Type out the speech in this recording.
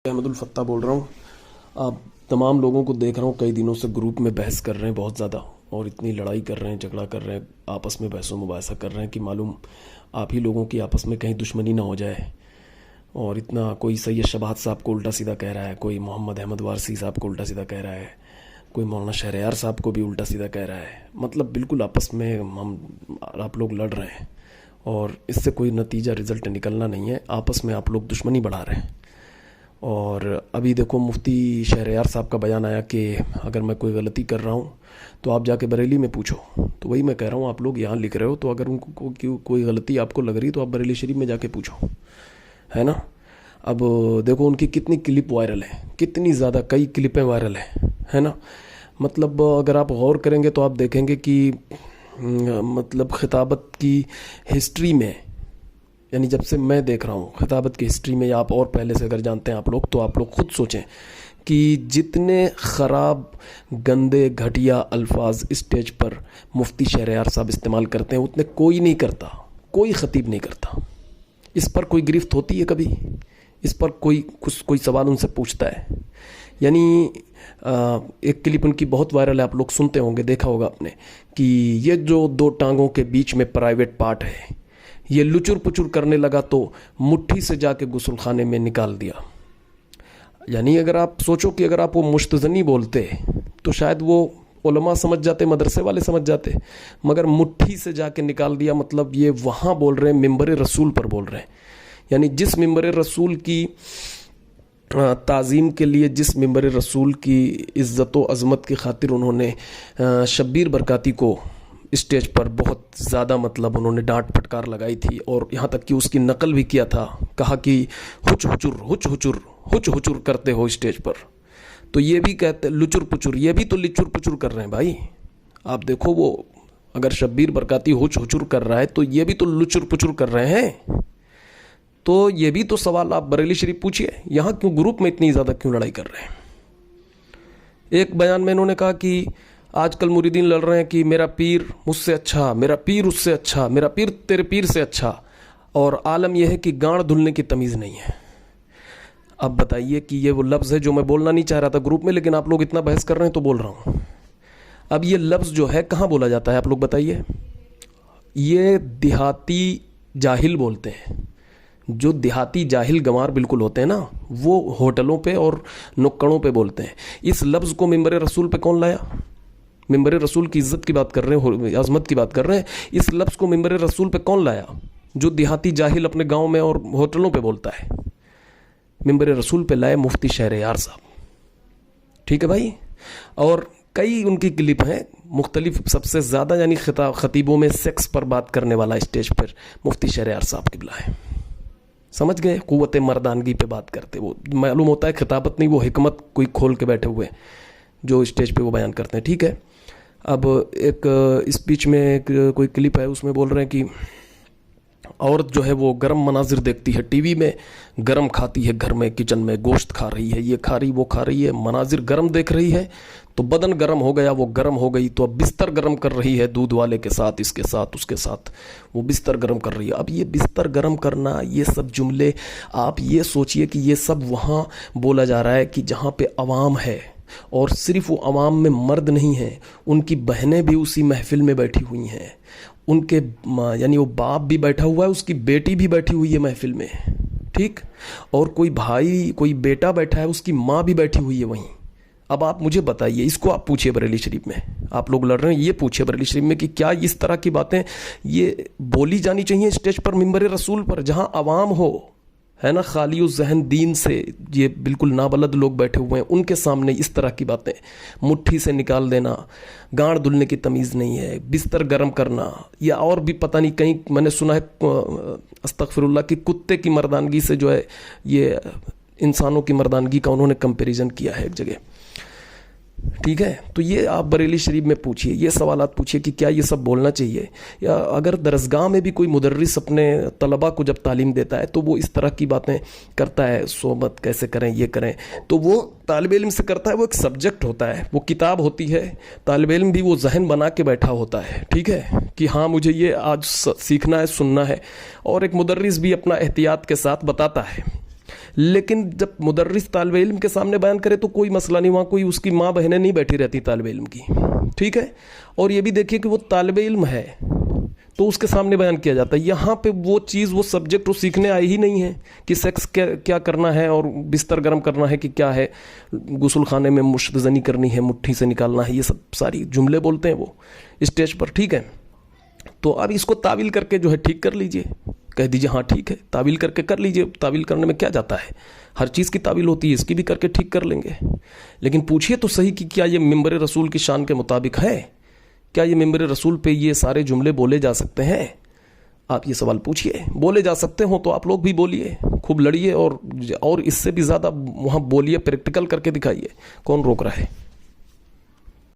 अहमदुल फत्ता बोल रहा हूँ। आप तमाम लोगों को देख रहा हूँ, कई दिनों से ग्रुप में बहस कर रहे हैं बहुत ज़्यादा, और इतनी लड़ाई कर रहे हैं, झगड़ा कर रहे हैं, आपस में बहसों मुबासा कर रहे हैं कि मालूम आप ही लोगों की आपस में कहीं दुश्मनी ना हो जाए। और इतना कोई सैयद शबाद साहब को उल्टा सीधा कह रहा है, कोई मोहम्मद अहमद वारसी साहब को उल्टा सीधा कह रहा है, कोई मौलाना शहरयार साहब को भी उल्टा सीधा कह रहा है। मतलब बिल्कुल आपस में आप लोग लड़ रहे हैं और इससे कोई नतीजा रिज़ल्ट निकलना नहीं है। आपस में आप लोग दुश्मनी बढ़ा रहे हैं। और अभी देखो मुफ्ती शहरयार साहब का बयान आया कि अगर मैं कोई गलती कर रहा हूँ तो आप जाके बरेली में पूछो। तो वही मैं कह रहा हूँ, आप लोग यहाँ लिख रहे हो तो अगर उनको कोई गलती आपको लग रही तो आप बरेली शरीफ में जाके पूछो, है ना। अब देखो उनकी कितनी क्लिप वायरल है, कितनी ज़्यादा, कई क्लिपें वायरल है ना। मतलब अगर आप गौर करेंगे तो आप देखेंगे कि मतलब खिताबत की हिस्ट्री में, यानी जब से मैं देख रहा हूँ खिताबत की हिस्ट्री में, या आप और पहले से अगर जानते हैं आप लोग, तो आप लोग खुद सोचें कि जितने ख़राब गंदे घटिया अल्फाज स्टेज पर मुफ्ती शहरयार साहब इस्तेमाल करते हैं उतने कोई नहीं करता, कोई ख़तीब नहीं करता। इस पर कोई गिरफ्त होती है कभी? इस पर कोई सवाल उनसे पूछता है? यानी एक क्लिप उनकी बहुत वायरल है, आप लोग सुनते होंगे, देखा होगा आपने, कि ये जो दो टांगों के बीच में प्राइवेट पार्ट है ये लुचुर पुचुर करने लगा तो मुट्ठी से जाके गुस्ल खाने में निकाल दिया। यानी अगर आप सोचो कि अगर आप वो मुश्तज़नी बोलते तो शायद वो उलमा समझ जाते, मदरसे वाले समझ जाते, मगर मुट्ठी से जाके निकाल दिया। मतलब ये वहाँ बोल रहे हैं, मिंबर रसूल पर बोल रहे हैं। यानी जिस मिंबर रसूल की ताज़ीम के लिए, जिस मिंबर रसूल की इज़्ज़त व अज़मत की खातिर उन्होंने शब्बीर बरकाती को स्टेज पर बहुत ज़्यादा, मतलब उन्होंने डांट फटकार लगाई थी, और यहाँ तक कि उसकी नकल भी किया था, कहा कि हुच हुचुर करते हो स्टेज पर। तो ये भी कहते लुचुर पुचुर, ये भी तो लिचुर पुचुर कर रहे हैं भाई। आप देखो, वो अगर शब्बीर बरकाती हुच हुचुर कर रहा है तो ये भी तो लुचुर पुचुर कर रहे हैं। तो ये भी तो सवाल आप बरेली शरीफ पूछिए, यहाँ क्यों ग्रुप में इतनी ज़्यादा क्यों लड़ाई कर रहे हैं। एक बयान में इन्होंने कहा कि आजकल मुरीदीन लड़ रहे हैं कि मेरा पीर मुझसे अच्छा, मेरा पीर उससे अच्छा, मेरा पीर तेरे पीर से अच्छा, और आलम यह है कि गांड धुलने की तमीज़ नहीं है। अब बताइए कि ये वो लफ्ज़ है जो मैं बोलना नहीं चाह रहा था ग्रुप में, लेकिन आप लोग इतना बहस कर रहे हैं तो बोल रहा हूँ। अब ये लफ्ज़ जो है कहाँ बोला जाता है, आप लोग बताइए। ये देहाती जाहिल बोलते हैं, जो देहाती जाहिल गंवार बिल्कुल होते हैं ना, वो होटलों पे और नुक्कड़ों पे बोलते हैं। इस लफ्ज़ को मिंबर रसूल पे कौन लाया? मिंबर रसूल की इज़्ज़त की बात कर रहे हैं, अज़मत की बात कर रहे हैं। इस लफ्ज़ को मिंबर रसूल पे कौन लाया? जो देहाती जाहिल अपने गांव में और होटलों पे बोलता है। मिंबर रसूल पे लाए मुफ्ती शहरयार साहब, ठीक है भाई। और कई उनकी क्लिप हैं मुख्तलिफ, सबसे ज़्यादा यानी खतीबों में सेक्स पर बात करने वाला स्टेज पर मुफ्ती शहरयार साहब किबला है। समझ गए? क़ुव्वत मर्दानगी पे बात करते, वो मालूम होता है खिताबत नहीं, वो हिकमत कोई खोल के बैठे हुए जो स्टेज पे वो बयान करते हैं, ठीक है। अब एक इस बीच में कोई क्लिप है, उसमें बोल रहे हैं कि औरत जो है वो गरम मनाजिर देखती है टीवी में, गरम खाती है घर में किचन में, गोश्त खा रही है, ये खा रही वो खा रही है, मनाजिर गरम देख रही है तो बदन गरम हो गया, वो गरम हो गई तो अब बिस्तर गरम कर रही है, दूध वाले के साथ, इसके साथ, उसके साथ वो बिस्तर गरम कर रही है। अब ये बिस्तर गरम करना, ये सब जुमले, आप ये सोचिए कि ये सब वहाँ बोला जा रहा है कि जहाँ पे अवाम है, और सिर्फ वो अवाम में मर्द नहीं हैं, उनकी बहनें भी उसी महफिल में बैठी हुई हैं, उनके यानी वो बाप भी बैठा हुआ है, उसकी बेटी भी बैठी हुई है महफिल में, ठीक, और कोई भाई, कोई बेटा बैठा है, उसकी माँ भी बैठी हुई है वहीं। अब आप मुझे बताइए, इसको आप पूछिए बरेली शरीफ में, आप लोग लड़ रहे हैं, ये पूछिए बरेली शरीफ में कि क्या इस तरह की बातें ये बोली जानी चाहिए स्टेज पर, मिंबर रसूल पर, जहाँ अवाम हो, है ना, खाली उस जहन दीन से ये बिल्कुल नाबलद लोग बैठे हुए हैं, उनके सामने इस तरह की बातें मुट्ठी से निकाल देना, गांड धुलने की तमीज़ नहीं है, बिस्तर गर्म करना, या और भी पता नहीं, कहीं मैंने सुना है अस्तगफिरुल्लाह कि कुत्ते की मर्दानगी से जो है ये इंसानों की मर्दानगी का उन्होंने कंपैरिजन किया है एक जगह, ठीक है। तो ये आप बरेली शरीफ में पूछिए, ये सवालात पूछिए कि क्या ये सब बोलना चाहिए। या अगर दरसगाह में भी कोई मुदर्रिस अपने तलबा को जब तालीम देता है तो वो इस तरह की बातें करता है, सोहबत कैसे करें, ये करें, तो वो तालिब इल्म से करता है, वो एक सब्जेक्ट होता है, वो किताब होती है, तालिब इल्म भी वो जहन बना के बैठा होता है, ठीक है, कि हाँ मुझे ये आज सीखना है, सुनना है, और एक मुदर्रिस भी अपना एहतियात के साथ बताता है। लेकिन जब मुदर्रिस तालिब इल्म के सामने बयान करे तो कोई मसला नहीं, वहाँ कोई उसकी माँ बहनें नहीं बैठी रहती तालिब इल्म की, ठीक है। और ये भी देखिए कि वो तालिब इल्म है तो उसके सामने बयान किया जाता है। यहाँ पे वो चीज़, वो सब्जेक्ट वो सीखने आई ही नहीं है कि सेक्स क्या करना है और बिस्तर गर्म करना है कि क्या है, गुस्ल खाने में मुश्तज़नी करनी है, मुट्ठी से निकालना है, ये सब सारी जुमले बोलते हैं वो स्टेज पर, ठीक है। तो अब इसको तावील करके जो है ठीक कर लीजिए, कह दीजिए हाँ ठीक है, तावील करके कर लीजिए। तावील करने में क्या जाता है, हर चीज़ की तावील होती है, इसकी भी करके ठीक कर लेंगे। लेकिन पूछिए तो सही कि क्या ये मिंबर रसूल की शान के मुताबिक है, क्या ये मिंबर रसूल पे ये सारे जुमले बोले जा सकते हैं? आप ये सवाल पूछिए। बोले जा सकते हो तो आप लोग भी बोलिए, खूब लड़िए और इससे भी ज़्यादा वहाँ बोलिए, प्रैक्टिकल करके दिखाइए, कौन रोक रहा है।